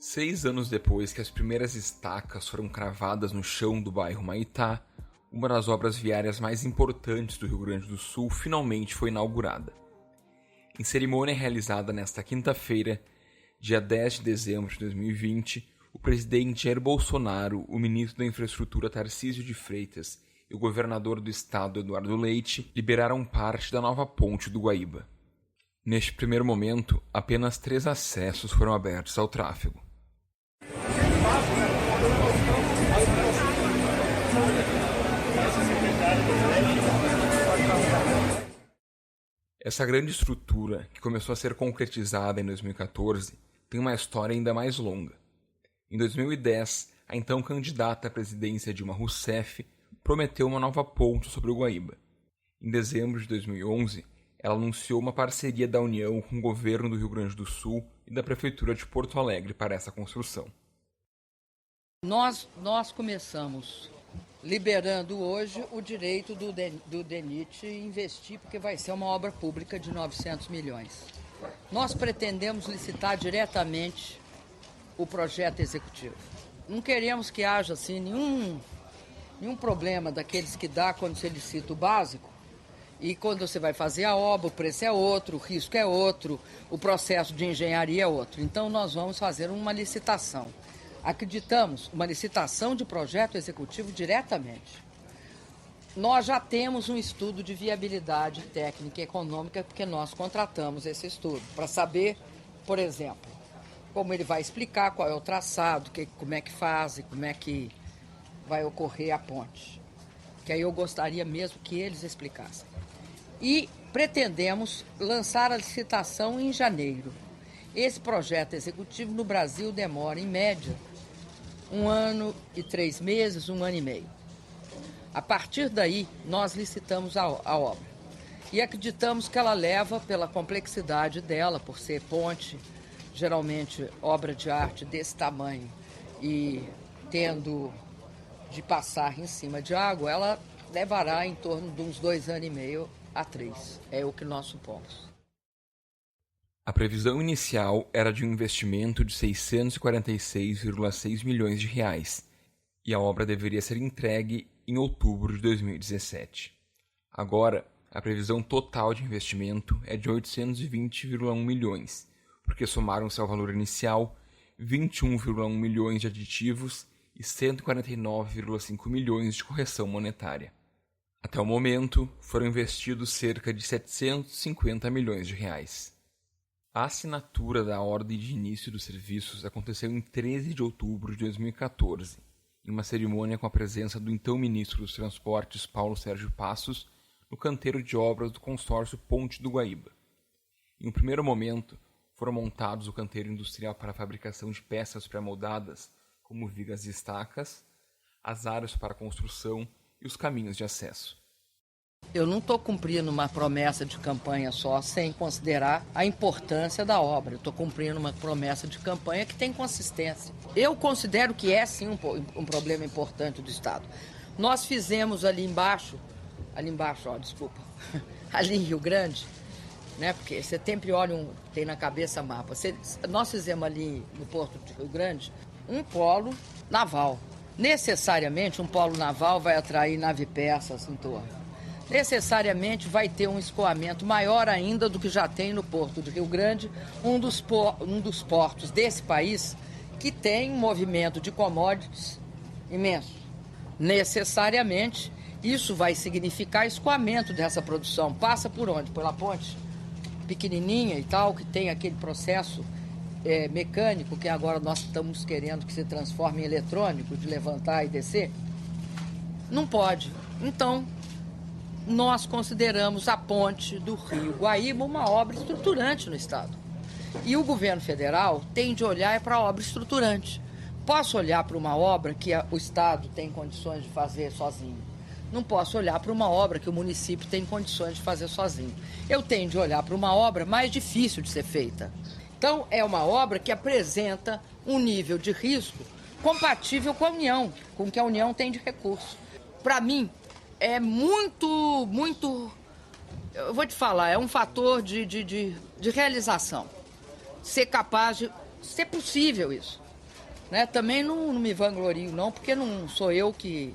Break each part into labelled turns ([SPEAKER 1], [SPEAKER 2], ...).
[SPEAKER 1] 6 anos depois que as primeiras estacas foram cravadas no chão do bairro Maitá, uma das obras viárias mais importantes do Rio Grande do Sul finalmente foi inaugurada. Em cerimônia realizada nesta quinta-feira, dia 10 de dezembro de 2020, o presidente Jair Bolsonaro, o ministro da Infraestrutura Tarcísio de Freitas e o governador do estado Eduardo Leite liberaram parte da nova ponte do Guaíba. Neste primeiro momento, apenas 3 acessos foram abertos ao tráfego. Essa grande estrutura, que começou a ser concretizada em 2014, tem uma história ainda mais longa. Em 2010, a então candidata à presidência Dilma Rousseff prometeu uma nova ponte sobre o Guaíba. Em dezembro de 2011, ela anunciou uma parceria da União com o governo do Rio Grande do Sul e da Prefeitura de Porto Alegre para essa construção.
[SPEAKER 2] Nós começamos liberando hoje o direito do DENIT investir, porque vai ser uma obra pública de 900 milhões. Nós pretendemos licitar diretamente o projeto executivo. Não queremos que haja assim, nenhum problema daqueles que dá quando você licita o básico e quando você vai fazer a obra, o preço é outro, o risco é outro, o processo de engenharia é outro. Então nós vamos fazer uma licitação. Acreditamos, uma licitação de projeto executivo diretamente. Nós já temos um estudo de viabilidade técnica e econômica, porque nós contratamos esse estudo, para saber, por exemplo, como ele vai explicar qual é o traçado, como é que faz e como é que vai ocorrer a ponte. Que aí eu gostaria mesmo que eles explicassem. E pretendemos lançar a licitação em janeiro. Esse projeto executivo no Brasil demora, em média, 1 ano e 3 meses, 1 ano e meio. A partir daí, nós licitamos a obra. E acreditamos que ela leva, pela complexidade dela, por ser ponte, geralmente obra de arte desse tamanho, e tendo de passar em cima de água, ela levará em torno de uns 2 anos e meio a 3. É o que nós supomos.
[SPEAKER 1] A previsão inicial era de um investimento de 646,6 milhões de reais, e a obra deveria ser entregue em outubro de 2017. Agora, a previsão total de investimento é de 820,1 milhões, porque somaram-se ao valor inicial 21,1 milhões de aditivos e 149,5 milhões de correção monetária. Até o momento, foram investidos cerca de 750 milhões de reais. A assinatura da ordem de início dos serviços aconteceu em 13 de outubro de 2014, em uma cerimônia com a presença do então ministro dos Transportes Paulo Sérgio Passos no canteiro de obras do consórcio Ponte do Guaíba. Em um primeiro momento, foram montados o canteiro industrial para a fabricação de peças pré-moldadas, como vigas e estacas, as áreas para construção e os caminhos de acesso.
[SPEAKER 2] Eu não estou cumprindo uma promessa de campanha só sem considerar a importância da obra. Eu estou cumprindo uma promessa de campanha que tem consistência. Eu considero que é sim um problema importante do Estado. Nós fizemos ali embaixo, ali em Rio Grande, né? Porque você sempre olha, tem na cabeça mapa. Nós fizemos ali no Porto de Rio Grande um polo naval. Necessariamente um polo naval vai atrair nave-peças em torno. Necessariamente vai ter um escoamento maior ainda do que já tem no Porto de Rio Grande, um dos portos desse país que tem um movimento de commodities imenso. Necessariamente, isso vai significar escoamento dessa produção. Passa por onde? Pela ponte pequenininha e tal, que tem aquele processo mecânico que agora nós estamos querendo que se transforme em eletrônico, de levantar e descer. Não pode. Então, nós consideramos a ponte do Rio Guaíba uma obra estruturante no Estado. E o governo federal tem de olhar para a obra estruturante. Posso olhar para uma obra que o Estado tem condições de fazer sozinho. Não posso olhar para uma obra que o município tem condições de fazer sozinho. Eu tenho de olhar para uma obra mais difícil de ser feita. Então, é uma obra que apresenta um nível de risco compatível com a União, com o que a União tem de recurso. Para mim, é muito, eu vou te falar, é um fator de realização. Ser capaz de ser possível isso. Né? Também não me vanglorio, não, porque não sou eu que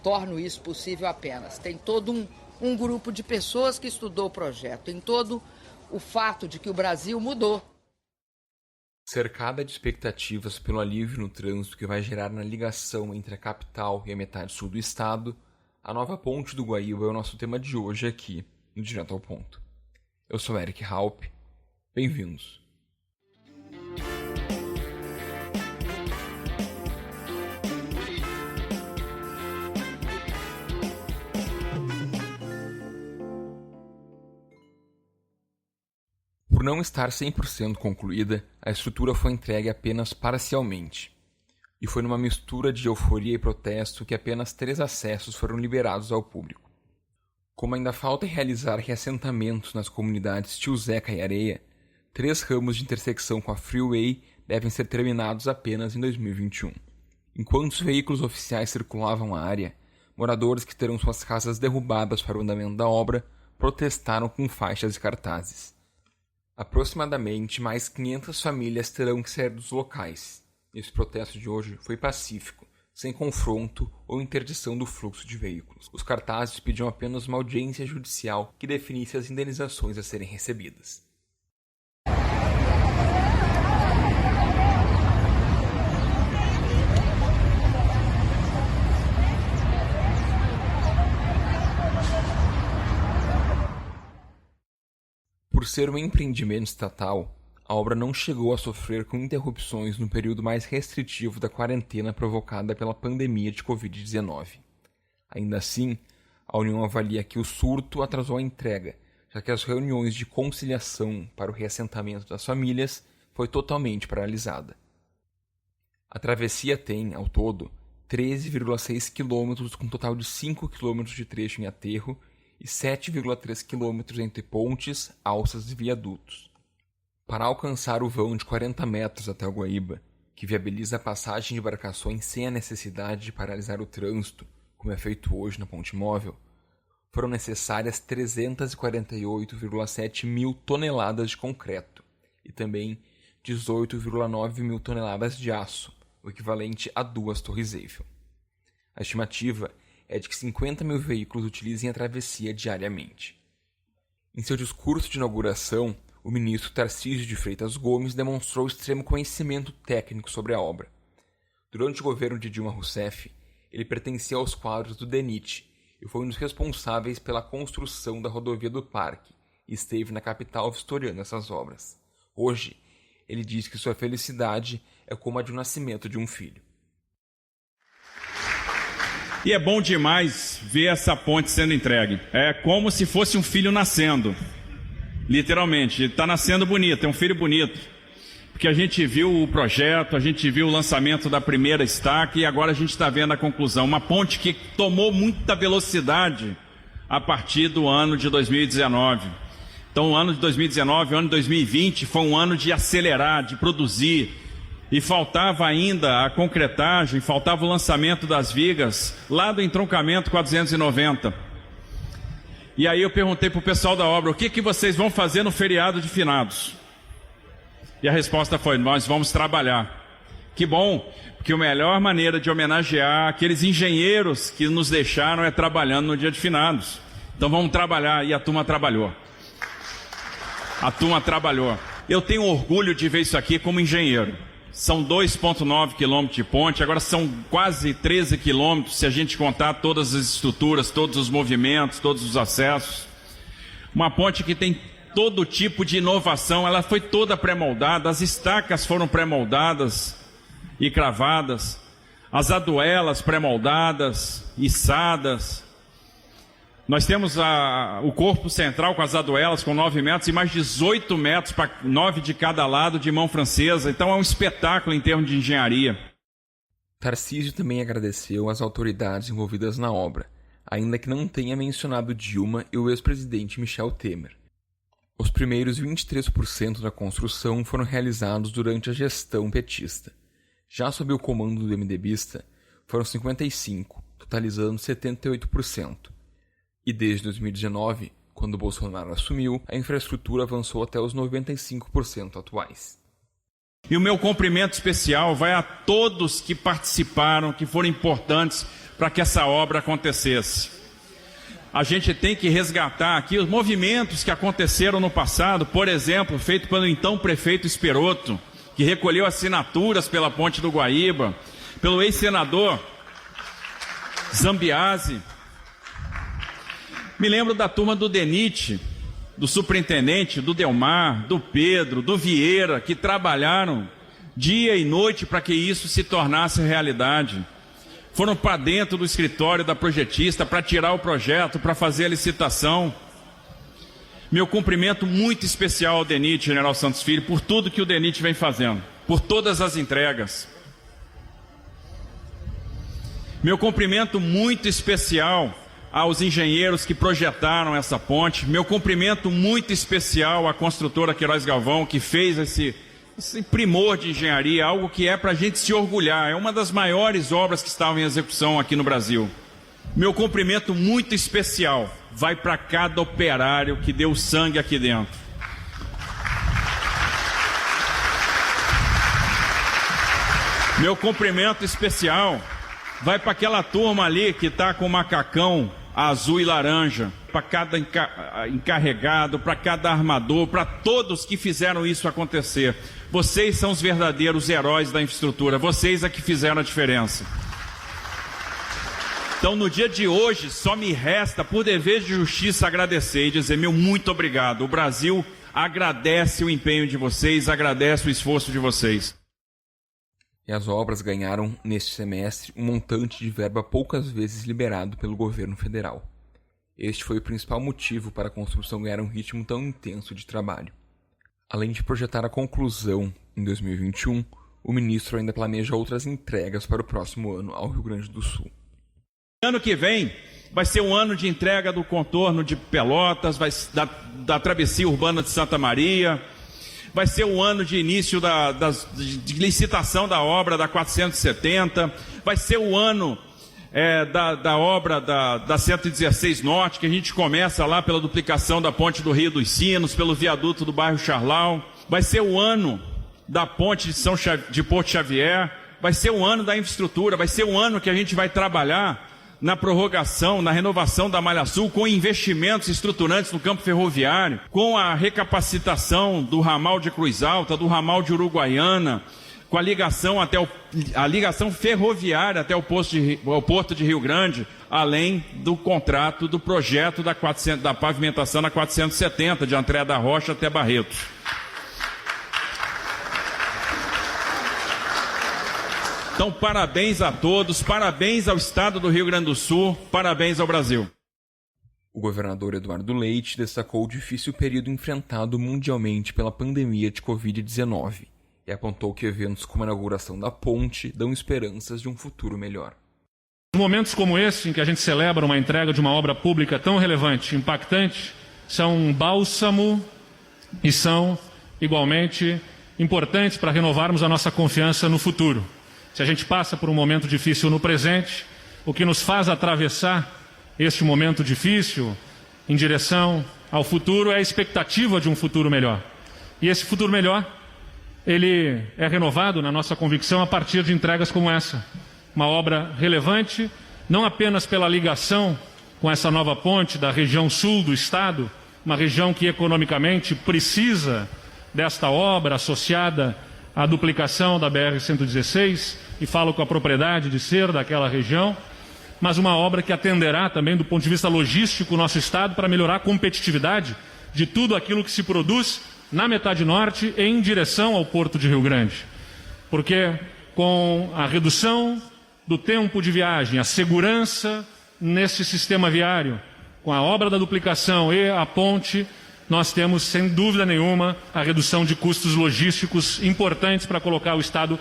[SPEAKER 2] torno isso possível apenas. Tem todo um grupo de pessoas que estudou o projeto, tem todo o fato de que o Brasil mudou.
[SPEAKER 1] Cercada de expectativas pelo alívio no trânsito que vai gerar na ligação entre a capital e a metade sul do estado, a nova ponte do Guaíba é o nosso tema de hoje aqui, no Direto ao Ponto. Eu sou Eric Halpe. Bem-vindos. Por não estar 100% concluída, a estrutura foi entregue apenas parcialmente. E foi numa mistura de euforia e protesto que apenas 3 acessos foram liberados ao público. Como ainda falta realizar reassentamentos nas comunidades Tio Zeca e Areia, 3 ramos de intersecção com a Freeway devem ser terminados apenas em 2021. Enquanto os veículos oficiais circulavam a área, moradores que terão suas casas derrubadas para o andamento da obra protestaram com faixas e cartazes. Aproximadamente mais 500 famílias terão que sair dos locais. Esse protesto de hoje foi pacífico, sem confronto ou interdição do fluxo de veículos. Os cartazes pediam apenas uma audiência judicial que definisse as indenizações a serem recebidas. Por ser um empreendimento estatal, a obra não chegou a sofrer com interrupções no período mais restritivo da quarentena provocada pela pandemia de Covid-19. Ainda assim, a União avalia que o surto atrasou a entrega, já que as reuniões de conciliação para o reassentamento das famílias foi totalmente paralisada. A travessia tem, ao todo, 13,6 km com um total de 5 km de trecho em aterro e 7,3 km entre pontes, alças e viadutos. Para alcançar o vão de 40 metros até o Guaíba, que viabiliza a passagem de embarcações sem a necessidade de paralisar o trânsito, como é feito hoje na ponte móvel, foram necessárias 348,7 mil toneladas de concreto e também 18,9 mil toneladas de aço, o equivalente a 2 torres Eiffel. A estimativa é de que 50 mil veículos utilizem a travessia diariamente. Em seu discurso de inauguração, o ministro Tarcísio de Freitas Gomes demonstrou extremo conhecimento técnico sobre a obra. Durante o governo de Dilma Rousseff, ele pertencia aos quadros do DENIT e foi um dos responsáveis pela construção da rodovia do Parque e esteve na capital vistoriando essas obras. Hoje, ele diz que sua felicidade é como a de um nascimento de um filho.
[SPEAKER 3] E é bom demais ver essa ponte sendo entregue. É como se fosse um filho nascendo. Literalmente, ele está nascendo bonito, é um filho bonito. Porque a gente viu o projeto, a gente viu o lançamento da primeira estaca e agora a gente está vendo a conclusão. Uma ponte que tomou muita velocidade a partir do ano de 2019. Então o ano de 2019, o ano de 2020 foi um ano de acelerar, de produzir. E faltava ainda a concretagem, faltava o lançamento das vigas lá do entroncamento com a 290. E aí eu perguntei para o pessoal da obra, o que vocês vão fazer no feriado de finados? E a resposta foi, nós vamos trabalhar. Que bom, porque a melhor maneira de homenagear aqueles engenheiros que nos deixaram é trabalhando no dia de finados. Então vamos trabalhar, e a turma trabalhou. A turma trabalhou. Eu tenho orgulho de ver isso aqui como engenheiro. São 2,9 quilômetros de ponte, agora são quase 13 quilômetros, se a gente contar todas as estruturas, todos os movimentos, todos os acessos. Uma ponte que tem todo tipo de inovação, ela foi toda pré-moldada, as estacas foram pré-moldadas e cravadas, as aduelas pré-moldadas, içadas. Nós temos o corpo central com as aduelas com 9 metros e mais 18 metros para 9 de cada lado de mão francesa. Então é um espetáculo em termos de engenharia.
[SPEAKER 1] Tarcísio também agradeceu às autoridades envolvidas na obra, ainda que não tenha mencionado Dilma e o ex-presidente Michel Temer. Os primeiros 23% da construção foram realizados durante a gestão petista. Já sob o comando do MDBista, foram 55%, totalizando 78%. E desde 2019, quando Bolsonaro assumiu, a infraestrutura avançou até os 95% atuais.
[SPEAKER 3] E o meu cumprimento especial vai a todos que participaram, que foram importantes para que essa obra acontecesse. A gente tem que resgatar aqui os movimentos que aconteceram no passado, por exemplo, feito pelo então prefeito Esperotto, que recolheu assinaturas pela Ponte do Guaíba, pelo ex-senador Zambiase. Me lembro da turma do DENIT, do superintendente, do Delmar, do Pedro, do Vieira, que trabalharam dia e noite para que isso se tornasse realidade. Foram para dentro do escritório da projetista para tirar o projeto, para fazer a licitação. Meu cumprimento muito especial ao DENIT, General Santos Filho, por tudo que o DENIT vem fazendo, por todas as entregas. Meu cumprimento muito especial aos engenheiros que projetaram essa ponte. Meu cumprimento muito especial à construtora Queiroz Galvão, que fez esse primor de engenharia, algo que é para a gente se orgulhar. É uma das maiores obras que estavam em execução aqui no Brasil. Meu cumprimento muito especial vai para cada operário que deu sangue aqui dentro. Meu cumprimento especial vai para aquela turma ali que está com o macacão azul e laranja, para cada encarregado, para cada armador, para todos que fizeram isso acontecer. Vocês são os verdadeiros heróis da infraestrutura, vocês é que fizeram a diferença. Então, no dia de hoje, só me resta, por dever de justiça, agradecer e dizer meu muito obrigado. O Brasil agradece o empenho de vocês, agradece o esforço de vocês.
[SPEAKER 1] E as obras ganharam, neste semestre, um montante de verba poucas vezes liberado pelo governo federal. Este foi o principal motivo para a construção ganhar um ritmo tão intenso de trabalho. Além de projetar a conclusão em 2021, o ministro ainda planeja outras entregas para o próximo ano ao Rio Grande do Sul.
[SPEAKER 3] Ano que vem vai ser um ano de entrega do contorno de Pelotas, da travessia urbana de Santa Maria. Vai ser o ano de início de licitação da obra da 470. Vai ser o ano da obra da 116 Norte, que a gente começa lá pela duplicação da ponte do Rio dos Sinos, pelo viaduto do bairro Charlau. Vai ser o ano da ponte de Porto Xavier. Vai ser o ano da infraestrutura. Vai ser o ano que a gente vai trabalhar na prorrogação, na renovação da Malha Sul, com investimentos estruturantes no campo ferroviário, com a recapacitação do ramal de Cruz Alta, do ramal de Uruguaiana, com a ligação ferroviária até o Porto de Rio Grande, além do contrato do projeto da pavimentação na 470, de André da Rocha até Barretos. Então, parabéns a todos, parabéns ao Estado do Rio Grande do Sul, parabéns ao Brasil.
[SPEAKER 1] O governador Eduardo Leite destacou o difícil período enfrentado mundialmente pela pandemia de Covid-19 e apontou que eventos como a inauguração da ponte dão esperanças de um futuro melhor.
[SPEAKER 4] Momentos como esse, em que a gente celebra uma entrega de uma obra pública tão relevante, impactante, são um bálsamo e são igualmente importantes para renovarmos a nossa confiança no futuro. Se a gente passa por um momento difícil no presente, o que nos faz atravessar este momento difícil em direção ao futuro é a expectativa de um futuro melhor. E esse futuro melhor, ele é renovado na nossa convicção a partir de entregas como essa. Uma obra relevante, não apenas pela ligação com essa nova ponte da região sul do estado, uma região que economicamente precisa desta obra associada à duplicação da BR-116, e falo com a propriedade de ser daquela região, mas uma obra que atenderá também do ponto de vista logístico o nosso estado para melhorar a competitividade de tudo aquilo que se produz na metade norte em direção ao Porto de Rio Grande. Porque com a redução do tempo de viagem, a segurança nesse sistema viário, com a obra da duplicação e a ponte, nós temos, sem dúvida nenhuma, a redução de custos logísticos importantes para colocar o Estado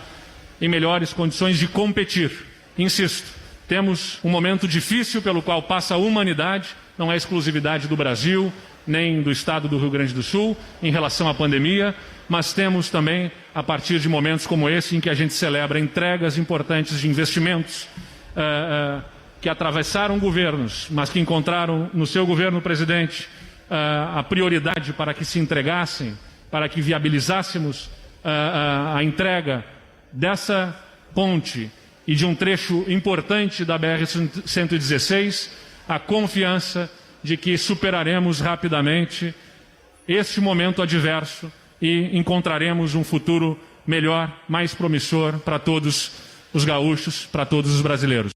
[SPEAKER 4] em melhores condições de competir. Insisto, temos um momento difícil pelo qual passa a humanidade, não é exclusividade do Brasil, nem do Estado do Rio Grande do Sul, em relação à pandemia, mas temos também, a partir de momentos como esse, em que a gente celebra entregas importantes de investimentos que atravessaram governos, mas que encontraram no seu governo, presidente, a prioridade para que se entregassem, para que viabilizássemos a entrega dessa ponte e de um trecho importante da BR-116, a confiança de que superaremos rapidamente este momento adverso e encontraremos um futuro melhor, mais promissor para todos os gaúchos, para todos os brasileiros.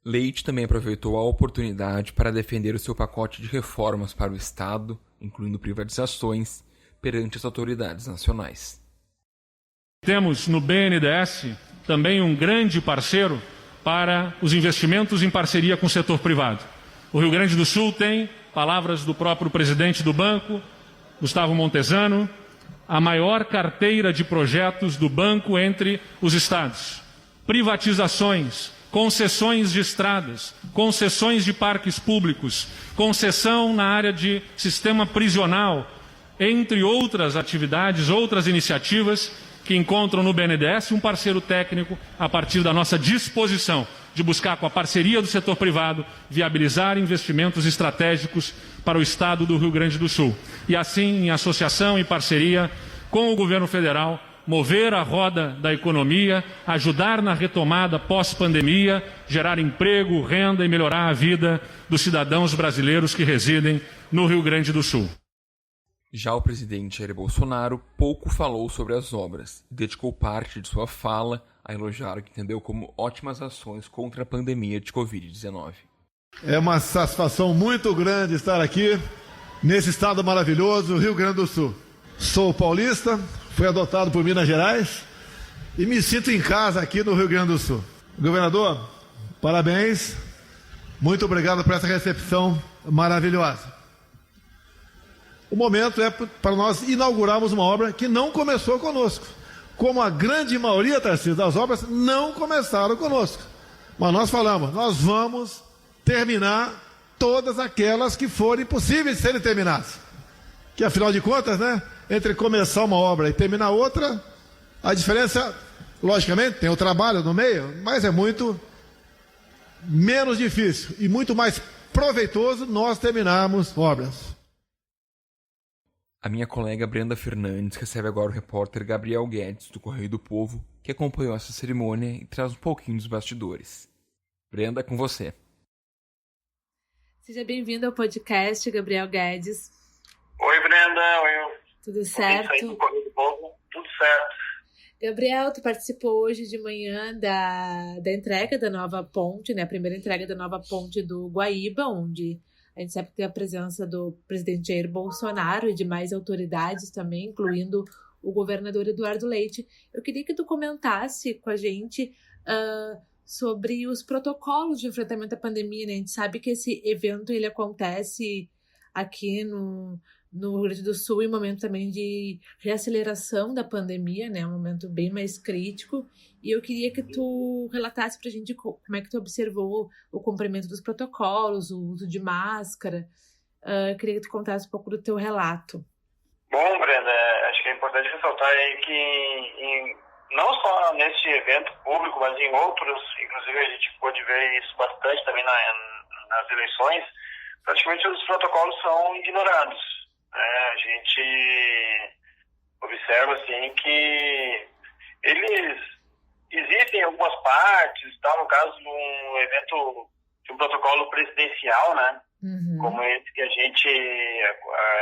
[SPEAKER 1] Leite também aproveitou a oportunidade para defender o seu pacote de reformas para o Estado, incluindo privatizações, perante as autoridades nacionais.
[SPEAKER 4] Temos no BNDES também um grande parceiro para os investimentos em parceria com o setor privado. O Rio Grande do Sul tem, palavras do próprio presidente do banco, Gustavo Montezano, a maior carteira de projetos do banco entre os estados. Privatizações, concessões de estradas, concessões de parques públicos, concessão na área de sistema prisional, entre outras atividades, outras iniciativas que encontram no BNDES um parceiro técnico a partir da nossa disposição de buscar, com a parceria do setor privado, viabilizar investimentos estratégicos para o Estado do Rio Grande do Sul. E assim, em associação e parceria com o governo federal, mover a roda da economia, ajudar na retomada pós-pandemia, gerar emprego, renda e melhorar a vida dos cidadãos brasileiros que residem no Rio Grande do Sul.
[SPEAKER 1] Já o presidente Jair Bolsonaro pouco falou sobre as obras e dedicou parte de sua fala a elogiar o que entendeu como ótimas ações contra a pandemia de Covid-19.
[SPEAKER 5] É uma satisfação muito grande estar aqui nesse estado maravilhoso, Rio Grande do Sul. Sou paulista, fui adotado por Minas Gerais e me sinto em casa aqui no Rio Grande do Sul. Governador, parabéns, muito obrigado por essa recepção maravilhosa. O momento é para nós inaugurarmos uma obra que não começou conosco. Como a grande maioria, Tarcísio, das obras não começaram conosco. Mas nós falamos, nós vamos terminar todas aquelas que forem possíveis de serem terminadas. Que afinal de contas, né, entre começar uma obra e terminar outra, a diferença, logicamente, tem o trabalho no meio, mas é muito menos difícil e muito mais proveitoso nós terminarmos obras.
[SPEAKER 1] A minha colega Brenda Fernandes recebe agora o repórter Gabriel Guedes, do Correio do Povo, que acompanhou essa cerimônia e traz um pouquinho dos bastidores. Brenda, com você.
[SPEAKER 6] Seja bem-vindo ao podcast, Gabriel Guedes.
[SPEAKER 7] Oi, Brenda. Oi.
[SPEAKER 6] Tudo certo?
[SPEAKER 7] Aí do Correio do Povo. Tudo certo.
[SPEAKER 6] Gabriel, tu participou hoje de manhã da entrega da nova ponte, né? A primeira entrega da nova ponte do Guaíba, onde a gente sabe que tem a presença do presidente Jair Bolsonaro e de mais autoridades também, incluindo o governador Eduardo Leite. Eu queria que tu comentasse com a gente sobre os protocolos de enfrentamento à pandemia, né? A gente sabe que esse evento ele acontece aqui no Rio Grande do Sul em um momento também de reaceleração da pandemia, né? Um momento bem mais crítico. E eu queria que tu relatasse pra gente como é que tu observou o cumprimento dos protocolos, o uso de máscara. Eu queria que tu contasse um pouco do teu relato.
[SPEAKER 7] Bom, Brenda, acho que é importante ressaltar aí que não só neste evento público, mas em outros, inclusive a gente pôde ver isso bastante também nas eleições, praticamente os protocolos são ignorados. A gente observa assim que eles existem em algumas partes, tá? No caso de um evento de um protocolo presidencial, né?
[SPEAKER 6] Uhum.
[SPEAKER 7] Como esse que a gente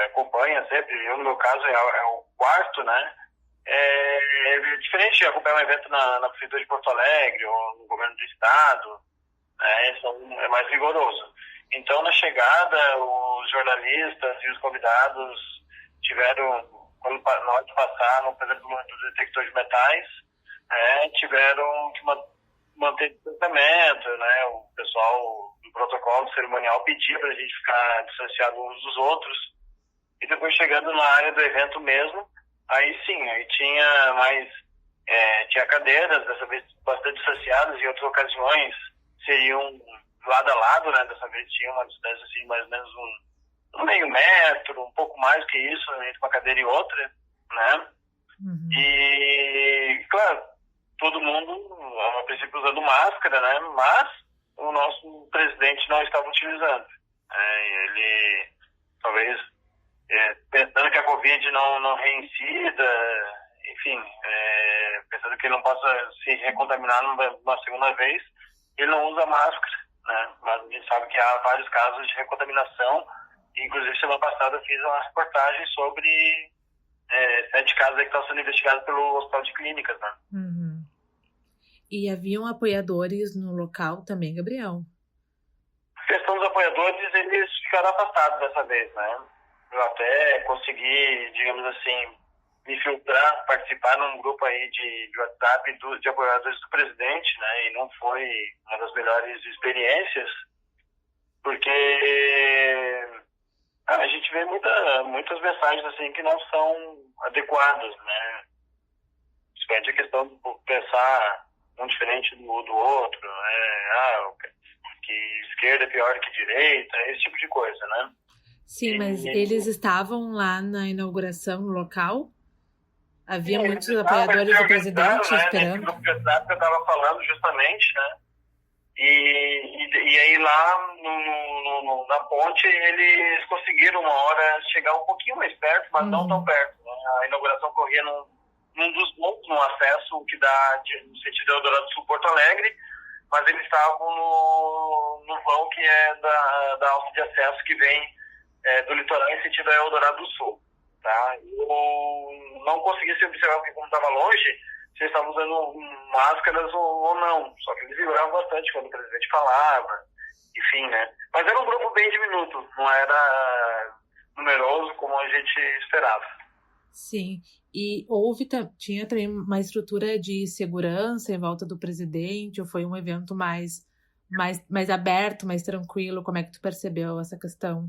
[SPEAKER 7] acompanha sempre. Eu, no meu caso, é o quarto, né? É diferente de acompanhar um evento na Prefeitura de Porto Alegre ou no governo do Estado, né? É mais rigoroso. Então, na chegada, os jornalistas e os convidados tiveram, quando na hora de passar, por exemplo, no detector de metais, tiveram que manter distanciamento, né? O pessoal do protocolo cerimonial pedia para a gente ficar distanciado uns dos outros. E depois, chegando na área do evento mesmo, aí sim, aí tinha cadeiras, dessa vez bastante distanciadas, em outras ocasiões seriam lado a lado, né? Dessa vez tinha uma distância assim, mais ou menos um meio metro, um pouco mais que isso, entre uma cadeira e outra, né?
[SPEAKER 6] Uhum.
[SPEAKER 7] E, claro, todo mundo, a princípio, usando máscara, né? Mas o nosso presidente não estava utilizando. Ele, talvez, pensando que a Covid não reincida enfim, pensando que ele não possa se recontaminar uma segunda vez, ele não usa máscara, né? Mas a gente sabe que há vários casos de recontaminação. Inclusive, semana passada eu fiz uma reportagem sobre 7 casos que estão sendo investigados pelo Hospital de Clínicas, né?
[SPEAKER 6] Uhum. E haviam apoiadores no local também, Gabriel?
[SPEAKER 7] A questão dos apoiadores, eles ficaram afastados dessa vez, né? Eu até consegui, digamos assim, me filtrar, participar num grupo aí de WhatsApp de apoiadores do presidente, né? E não foi uma das melhores experiências, porque a gente vê muitas mensagens assim que não são adequadas, né? Principalmente a questão de pensar um diferente do outro, né? Que esquerda é pior que direita, esse tipo de coisa, né?
[SPEAKER 6] Sim, mas eles estavam lá na inauguração no local? Havia muitos apoiadores do presidente esperando?
[SPEAKER 7] No WhatsApp que eu estava falando justamente, né? E aí lá na ponte eles conseguiram uma hora chegar um pouquinho mais perto, mas não tão perto, né? A inauguração corria num dos pontos, num acesso que dá no sentido Eldorado do Sul, Porto Alegre, mas eles estavam no vão que é da alça de acesso que vem do litoral em sentido Eldorado do Sul, tá? Eu não consegui se observar porque como estava longe, se eles estavam usando máscaras ou não, só que eles vibravam bastante quando o presidente falava, enfim, né? Mas era um grupo bem diminuto, não era numeroso como a gente esperava.
[SPEAKER 6] Sim, e tinha também uma estrutura de segurança em volta do presidente, ou foi um evento mais aberto, mais tranquilo? Como é que tu percebeu essa questão?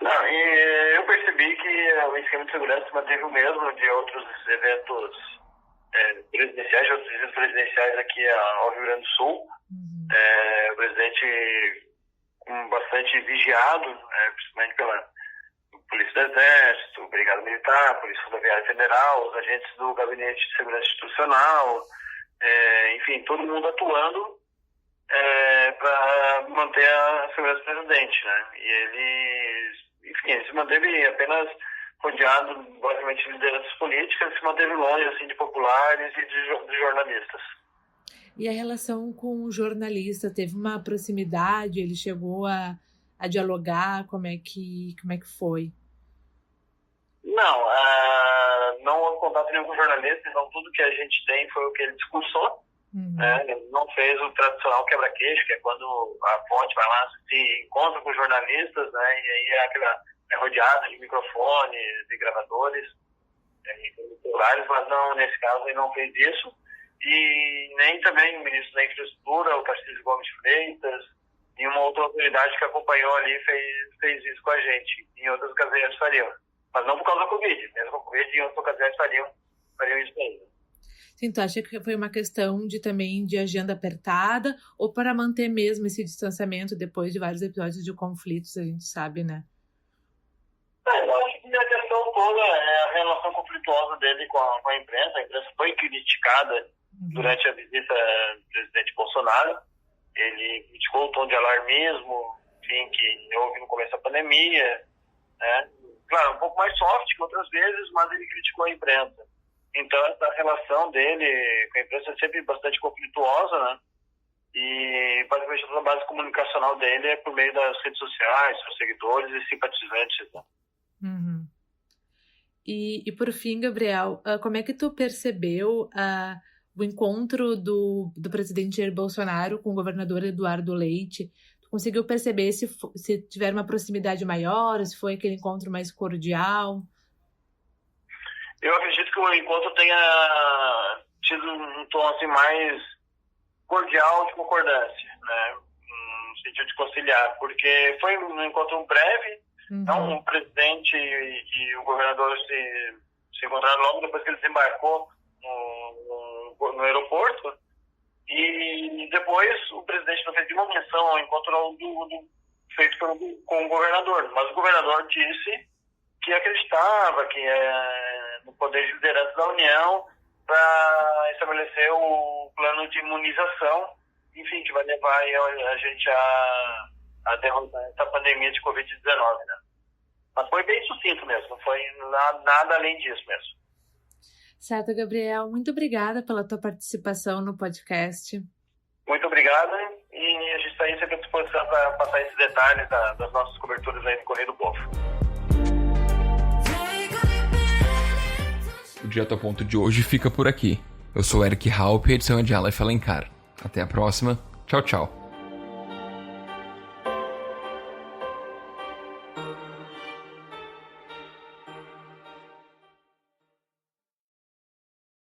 [SPEAKER 7] Não, eu percebi que o esquema de segurança se manteve o mesmo de outros eventos presidenciais, de outros eventos presidenciais aqui ao Rio Grande do Sul. O presidente bastante vigiado, principalmente pela Polícia do Exército, Brigada Militar, Polícia Rodoviária Federal, os agentes do Gabinete de Segurança Institucional, enfim, todo mundo atuando para manter a segurança do presidente, né? E ele se manteve apenas rodeado, basicamente, de lideranças políticas, se manteve longe, assim, de populares e de jornalistas.
[SPEAKER 6] E a relação com o jornalista, teve uma proximidade? Ele chegou a dialogar? Como é que foi?
[SPEAKER 7] Não houve contato nenhum com o jornalista, então tudo que a gente tem foi o que ele discursou. Né? Ele não fez o tradicional quebra-queixo, que é quando a fonte vai lá, se encontra com os jornalistas, né? E aí é rodeada de microfones, de gravadores, de celulares, mas não, nesse caso ele não fez isso. E nem também o ministro da Infraestrutura, o Tarcísio Gomes de Freitas, e uma outra autoridade que acompanhou ali fez isso com a gente. Em outras ocasiões fariam. Mas não por causa da Covid. Mesmo com a Covid, em outras ocasiões fariam isso ainda.
[SPEAKER 6] Sim, tu acha que foi uma questão de agenda apertada ou para manter mesmo esse distanciamento depois de vários episódios de conflitos, a gente sabe, né?
[SPEAKER 7] Eu acho que a questão toda é a relação conflituosa dele com a imprensa. A imprensa foi criticada durante a visita do presidente Bolsonaro. Ele criticou o tom de alarmismo, enfim, que houve no começo da pandemia, né? Claro, um pouco mais soft que outras vezes, mas ele criticou a imprensa. Então, essa relação dele com a imprensa é sempre bastante conflituosa, né? E, basicamente, a base comunicacional dele é por meio das redes sociais, seus seguidores e simpatizantes, né?
[SPEAKER 6] E por fim, Gabriel, como é que tu percebeu o encontro do presidente Jair Bolsonaro com o governador Eduardo Leite? Tu conseguiu perceber se tiver uma proximidade maior, se foi aquele encontro mais cordial?
[SPEAKER 7] Eu acredito que o encontro tenha tido um tom assim, mais cordial de concordância, né? No sentido de conciliar, porque foi um encontro breve, então o presidente e o governador se encontraram logo depois que ele desembarcou no aeroporto, e depois o presidente não fez nenhuma menção ao encontro feito com o governador, mas o governador disse que acreditava que no poder de liderança da União para estabelecer o plano de imunização, enfim, que vai levar a gente a derrotar essa pandemia de Covid-19, né? Mas foi bem sucinto mesmo, não foi nada além disso mesmo.
[SPEAKER 6] Certo, Gabriel. Muito obrigada pela tua participação no podcast.
[SPEAKER 7] Muito obrigado, e a gente está aí sempre à disposição para passar esses detalhes das nossas coberturas aí no Correio do Povo.
[SPEAKER 1] O Direto ao Ponto de hoje fica por aqui. Eu sou Eric Halpe e a edição é de Aleph Alencar. Até a próxima. Tchau, tchau.